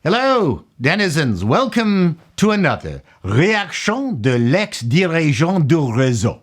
Hello, denizens. Welcome to another Réaction de l'ex-dirigeant du réseau.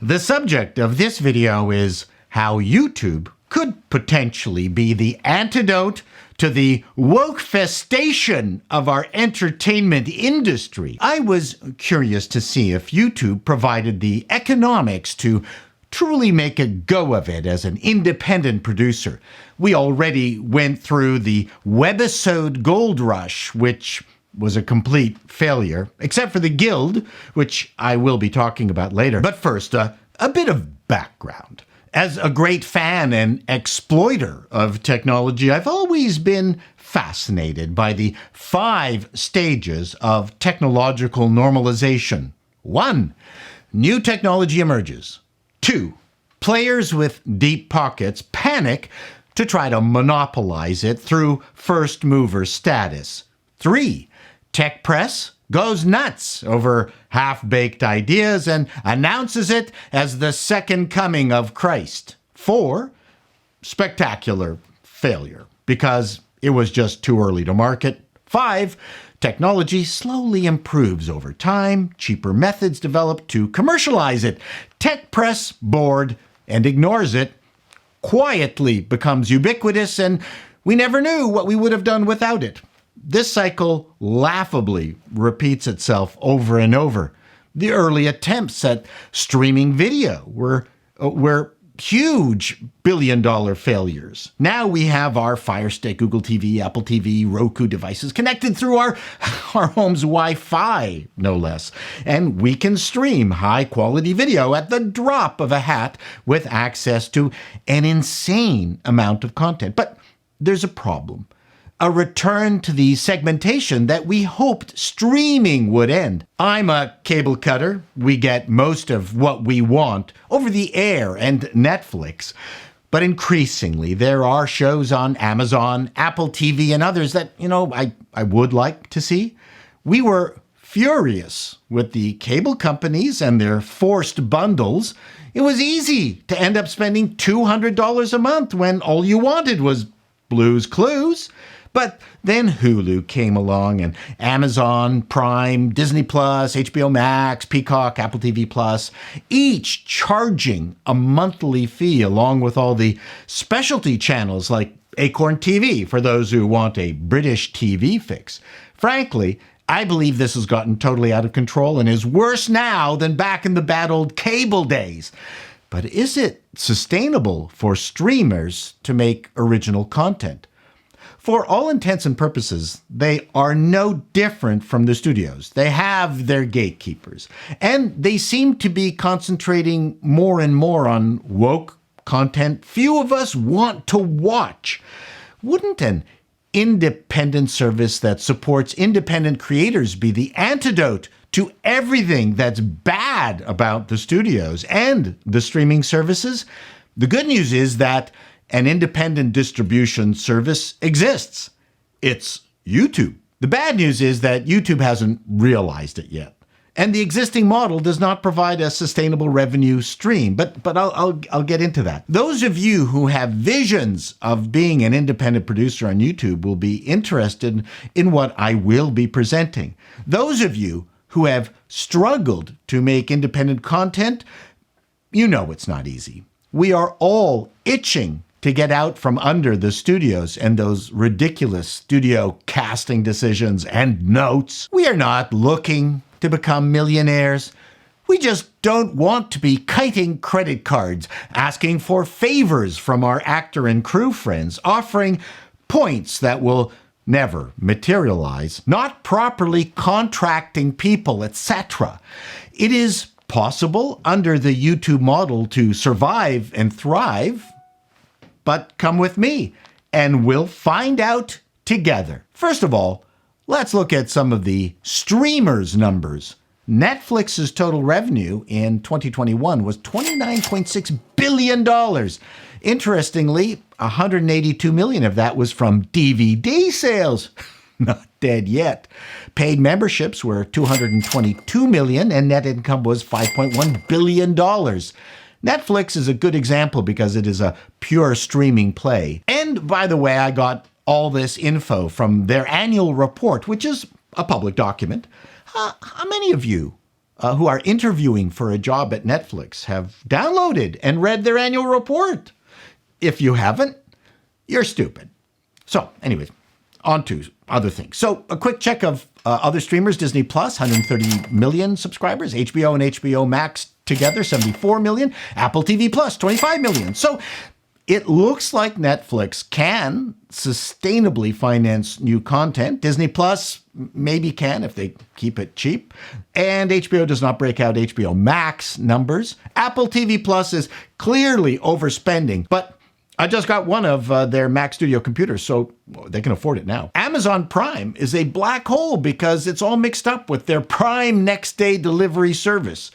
The subject of this video is how YouTube could potentially be the antidote to the woke-festation of our entertainment industry. I was curious to see if YouTube provided the economics to truly make a go of it as an independent producer. We already went through the webisode gold rush, which was a complete failure, except for the Guild, which I will be talking about later. But first, a bit of background. As a great fan and exploiter of technology, I've always been fascinated by the 5 stages of technological normalization. 1. New technology emerges. 2. Players with deep pockets panic to try to monopolize it through first mover status. 3. Tech press goes nuts over half-baked ideas and announces it as the second coming of Christ. 4. Spectacular failure because it was just too early to market. 5. Technology slowly improves over time, cheaper methods developed to commercialize it. Tech press bored and ignores it, quietly becomes ubiquitous, and we never knew what we would have done without it. This cycle laughably repeats itself over and over. The early attempts at streaming video were huge billion-dollar failures. Now we have our Fire Stick, Google TV, Apple TV, Roku devices connected through our home's Wi-Fi, no less. And we can stream high-quality video at the drop of a hat with access to an insane amount of content. But there's a problem. A return to the segmentation that we hoped streaming would end. I'm a cable cutter. We get most of what we want over the air and Netflix. But increasingly, there are shows on Amazon, Apple TV, and others that, I would like to see. We were furious with the cable companies and their forced bundles. It was easy to end up spending $200 a month when all you wanted was Blue's Clues. But then Hulu came along, and Amazon, Prime, Disney+, HBO Max, Peacock, Apple TV+, each charging a monthly fee along with all the specialty channels like Acorn TV for those who want a British TV fix. Frankly, I believe this has gotten totally out of control and is worse now than back in the bad old cable days. But is it sustainable for streamers to make original content? For all intents and purposes, they are no different from the studios. They have their gatekeepers, and they seem to be concentrating more and more on woke content few of us want to watch. Wouldn't an independent service that supports independent creators be the antidote to everything that's bad about the studios and the streaming services? The good news is that an independent distribution service exists. It's YouTube. The bad news is that YouTube hasn't realized it yet. And the existing model does not provide a sustainable revenue stream. But I'll get into that. Those of you who have visions of being an independent producer on YouTube will be interested in what I will be presenting. Those of you who have struggled to make independent content, you know it's not easy. We are all itching to get out from under the studios and those ridiculous studio casting decisions and notes. We are not looking to become millionaires. We just don't want to be kiting credit cards, asking for favors from our actor and crew friends, offering points that will never materialize, not properly contracting people, etc. It is possible under the YouTube model to survive and thrive. But come with me, and we'll find out together. First of all, let's look at some of the streamers' numbers. Netflix's total revenue in 2021 was $29.6 billion. Interestingly, $182 million of that was from DVD sales. Not dead yet. Paid memberships were $222 million, and net income was $5.1 billion. Netflix is a good example because it is a pure streaming play. And by the way, I got all this info from their annual report, which is a public document. How many of you who are interviewing for a job at Netflix have downloaded and read their annual report? If you haven't, you're stupid. So anyways, on to other things. So a quick check of other streamers. Disney Plus, 130 million subscribers. HBO and HBO Max together, 74 million. Apple TV Plus, 25 million. So it looks like Netflix can sustainably finance new content. Disney Plus maybe can if they keep it cheap. And HBO does not break out HBO Max numbers. Apple TV Plus is clearly overspending, but I just got one of their Mac Studio computers, so they can afford it now. Amazon Prime is a black hole because it's all mixed up with their Prime next day delivery service.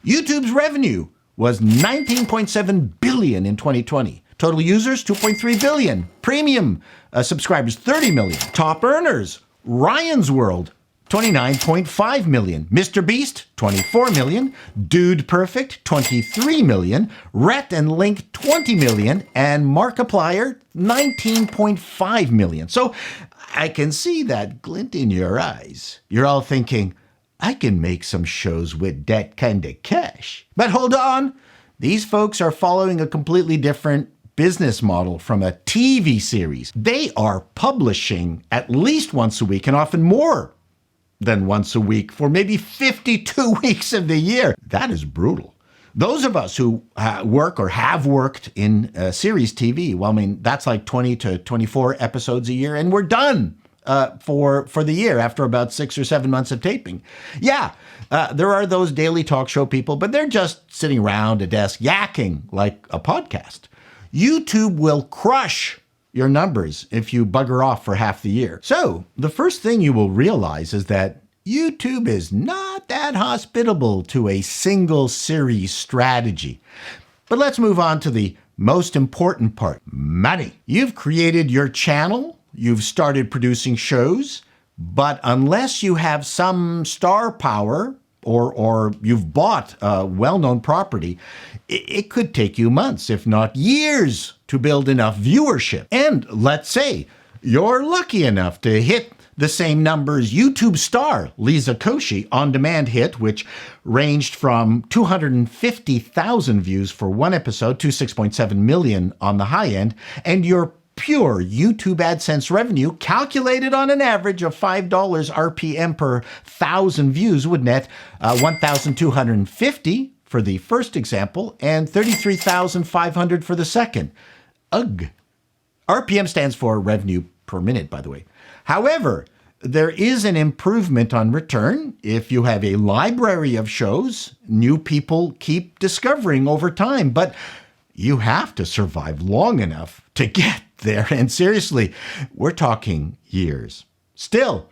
YouTube's revenue was $19.7 billion in 2020. Total users, 2.3 billion. Premium subscribers, 30 million. Top earners, Ryan's World, 29.5 million. Mr. Beast, 24 million. Dude Perfect, 23 million. Rhett and Link, 20 million. And Markiplier, 19.5 million. So I can see that glint in your eyes. You're all thinking, I can make some shows with that kind of cash. But hold on. These folks are following a completely different business model from a TV series. They are publishing at least once a week and often more than once a week for maybe 52 weeks of the year. That is brutal. Those of us who work or have worked in series TV, well, I mean, that's like 20 to 24 episodes a year, and we're done for the year after about 6 or 7 months of taping. Yeah, there are those daily talk show people, but they're just sitting around a desk yakking like a podcast. YouTube will crush your numbers if you bugger off for half the year. So the first thing you will realize is that YouTube is not that hospitable to a single series strategy. But let's move on to the most important part, money. You've created your channel, you've started producing shows, but unless you have some star power or you've bought a well-known property, it could take you months, if not years, to build enough viewership. And let's say you're lucky enough to hit the same numbers YouTube star Lisa Koshy on-demand hit, which ranged from 250,000 views for one episode to 6.7 million on the high end, and your pure YouTube AdSense revenue, calculated on an average of $5 RPM per 1,000 views, would net 1,250 for the first example and 33,500 for the second. Ugh. RPM stands for revenue per minute, by the way. However, there is an improvement on return. If you have a library of shows, new people keep discovering over time, but you have to survive long enough to get there. And seriously, we're talking years. Still,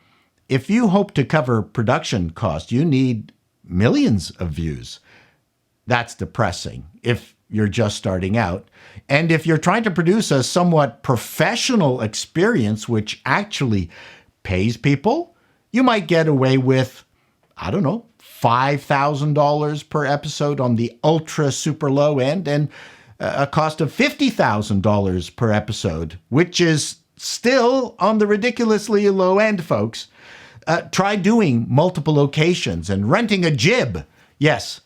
if you hope to cover production costs, you need millions of views. That's depressing if you're just starting out. And if you're trying to produce a somewhat professional experience, which actually pays people, you might get away with, I don't know, $5,000 per episode on the ultra super low end, and a cost of $50,000 per episode, which is still on the ridiculously low end, folks. Try doing multiple locations and renting a jib. Yes,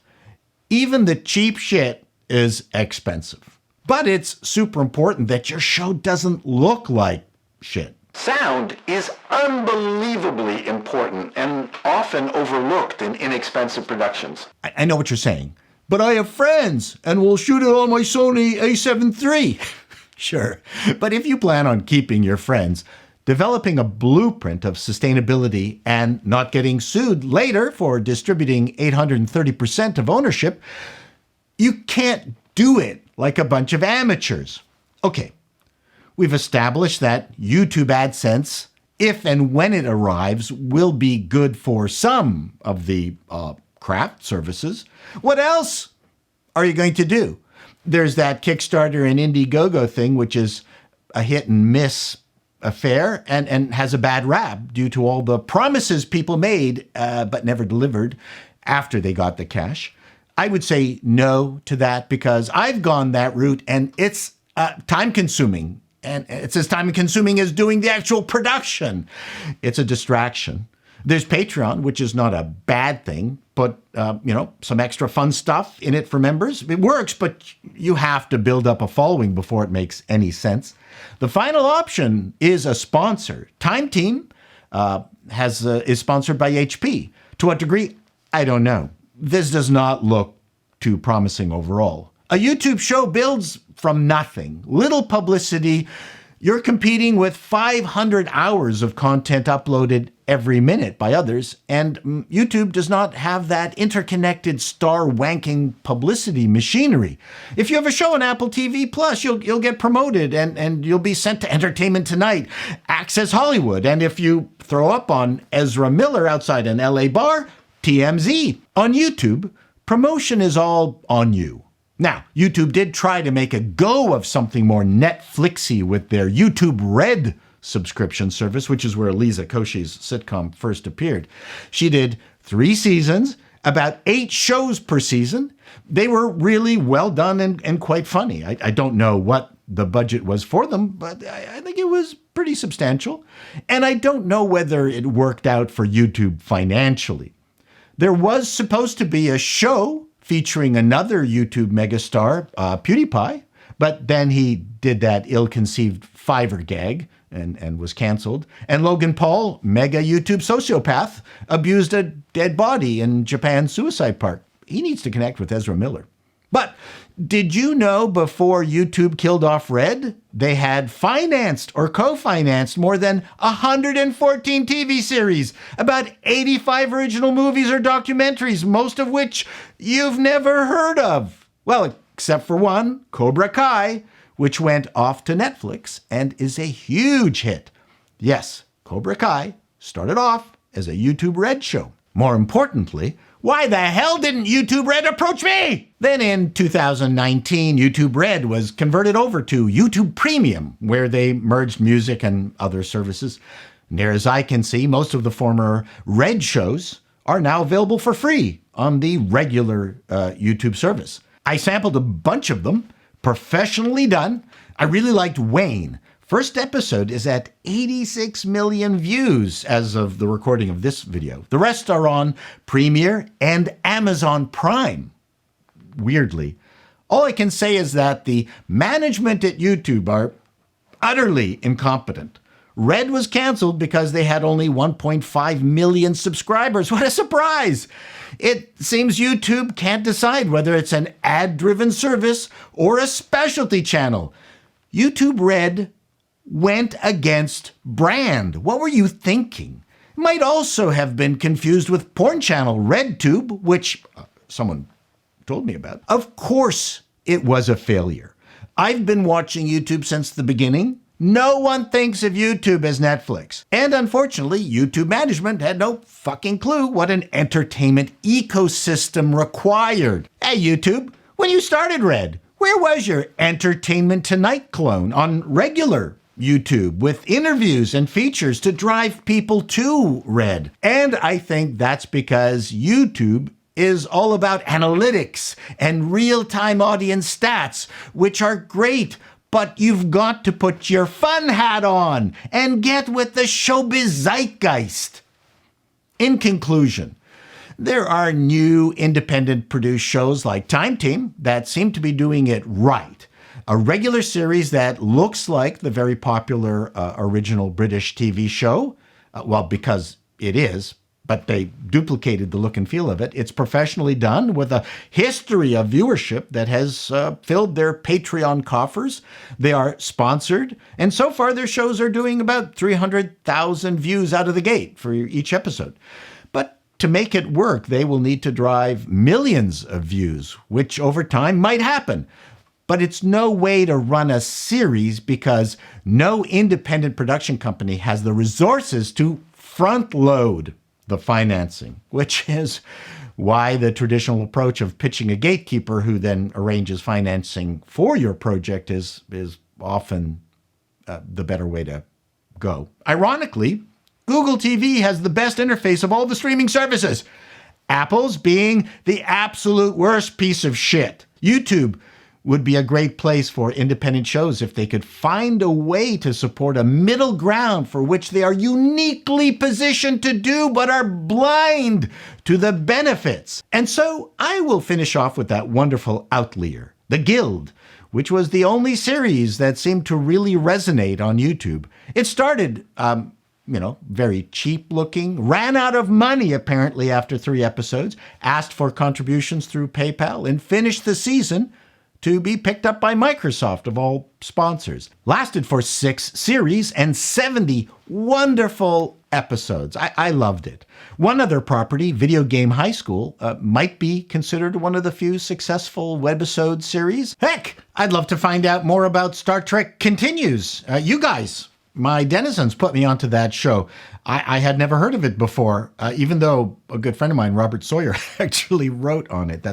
even the cheap shit is expensive. But it's super important that your show doesn't look like shit. Sound is unbelievably important and often overlooked in inexpensive productions. I know what you're saying. But I have friends, and we'll shoot it on my Sony a7 III. Sure, but if you plan on keeping your friends, developing a blueprint of sustainability, and not getting sued later for distributing 830% of ownership, you can't do it like a bunch of amateurs. Okay, we've established that YouTube AdSense, if and when it arrives, will be good for some of the craft services. What else are you going to do? There's that Kickstarter and Indiegogo thing, which is a hit and miss affair and has a bad rap due to all the promises people made but never delivered after they got the cash. I would say no to that because I've gone that route and it's time consuming And it's as time-consuming as doing the actual production. It's a distraction. There's Patreon, which is not a bad thing, but, some extra fun stuff in it for members. It works, but you have to build up a following before it makes any sense. The final option is a sponsor. Time Team is sponsored by HP. To what degree? I don't know. This does not look too promising overall. A YouTube show builds from nothing. Little publicity. You're competing with 500 hours of content uploaded every minute by others, and YouTube does not have that interconnected star-wanking publicity machinery. If you have a show on Apple TV Plus, you'll get promoted and you'll be sent to Entertainment Tonight, Access Hollywood, and if you throw up on Ezra Miller outside an LA bar, TMZ. On YouTube, promotion is all on you. Now, YouTube did try to make a go of something more Netflixy with their YouTube Red subscription service, which is where Lisa Koshy's sitcom first appeared. She did 3 seasons, about 8 shows per season. They were really well done and quite funny. I don't know what the budget was for them, but I think it was pretty substantial. And I don't know whether it worked out for YouTube financially. There was supposed to be a show featuring another YouTube megastar, PewDiePie, but then he did that ill-conceived Fiverr gag and was canceled. And Logan Paul, mega YouTube sociopath, abused a dead body in Japan's suicide park. He needs to connect with Ezra Miller. But did you know before YouTube killed off Red, they had financed or co-financed more than 114 TV series, about 85 original movies or documentaries, most of which you've never heard of? Well, except for one, Cobra Kai, which went off to Netflix and is a huge hit. Yes, Cobra Kai started off as a YouTube Red show. More importantly, why the hell didn't YouTube Red approach me? Then in 2019, YouTube Red was converted over to YouTube Premium, where they merged music and other services. Near as I can see, most of the former Red shows are now available for free on the regular YouTube service. I sampled a bunch of them, professionally done. I really liked Wayne. First episode is at 86 million views as of the recording of this video. The rest are on Premiere and Amazon Prime. Weirdly. All I can say is that the management at YouTube are utterly incompetent. Red was canceled because they had only 1.5 million subscribers. What a surprise! It seems YouTube can't decide whether it's an ad-driven service or a specialty channel. YouTube Red went against brand. What were you thinking? It might also have been confused with porn channel RedTube, which someone told me about. Of course it was a failure. I've been watching YouTube since the beginning. No one thinks of YouTube as Netflix. And unfortunately, YouTube management had no fucking clue what an entertainment ecosystem required. Hey, YouTube, when you started Red, where was your Entertainment Tonight clone on regular YouTube with interviews and features to drive people to Red? And I think that's because YouTube is all about analytics and real-time audience stats, which are great, but you've got to put your fun hat on and get with the showbiz zeitgeist. In conclusion, there are new independent produced shows like Time Team that seem to be doing it right. A regular series that looks like the very popular original British TV show, because it is, but they duplicated the look and feel of it. It's professionally done with a history of viewership that has filled their Patreon coffers. They are sponsored, and so far their shows are doing about 300,000 views out of the gate for each episode. But to make it work, they will need to drive millions of views, which over time might happen. But it's no way to run a series because no independent production company has the resources to front load the financing, which is why the traditional approach of pitching a gatekeeper who then arranges financing for your project is often the better way to go. Ironically, Google TV has the best interface of all the streaming services, Apple's being the absolute worst piece of shit. YouTube would be a great place for independent shows if they could find a way to support a middle ground for which they are uniquely positioned to do but are blind to the benefits. And so I will finish off with that wonderful outlier, The Guild, which was the only series that seemed to really resonate on YouTube. It started, very cheap looking, ran out of money apparently after 3 episodes, asked for contributions through PayPal, and finished the season to be picked up by Microsoft, of all sponsors. Lasted for 6 series and 70 wonderful episodes. I loved it. One other property, Video Game High School, might be considered one of the few successful webisode series. Heck, I'd love to find out more about Star Trek Continues. You guys, my denizens, put me onto that show. I had never heard of it before, even though a good friend of mine, Robert Sawyer, actually wrote on it.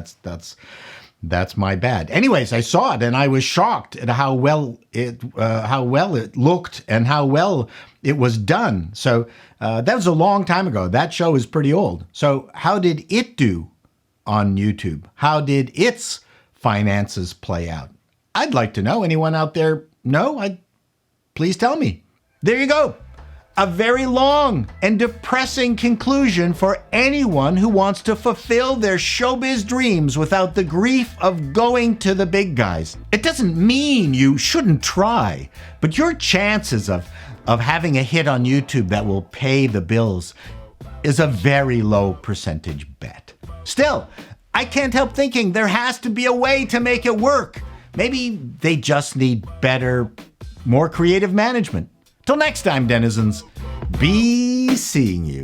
That's my bad. Anyways, I saw it and I was shocked at how well it looked and how well it was done. So that was a long time ago. That show is pretty old. So how did it do on YouTube? How did its finances play out? I'd like to know. Anyone out there know? Please tell me. There you go. A very long and depressing conclusion for anyone who wants to fulfill their showbiz dreams without the grief of going to the big guys. It doesn't mean you shouldn't try, but your chances of having a hit on YouTube that will pay the bills is a very low percentage bet. Still, I can't help thinking there has to be a way to make it work. Maybe they just need better, more creative management. Till next time, denizens, be seeing you.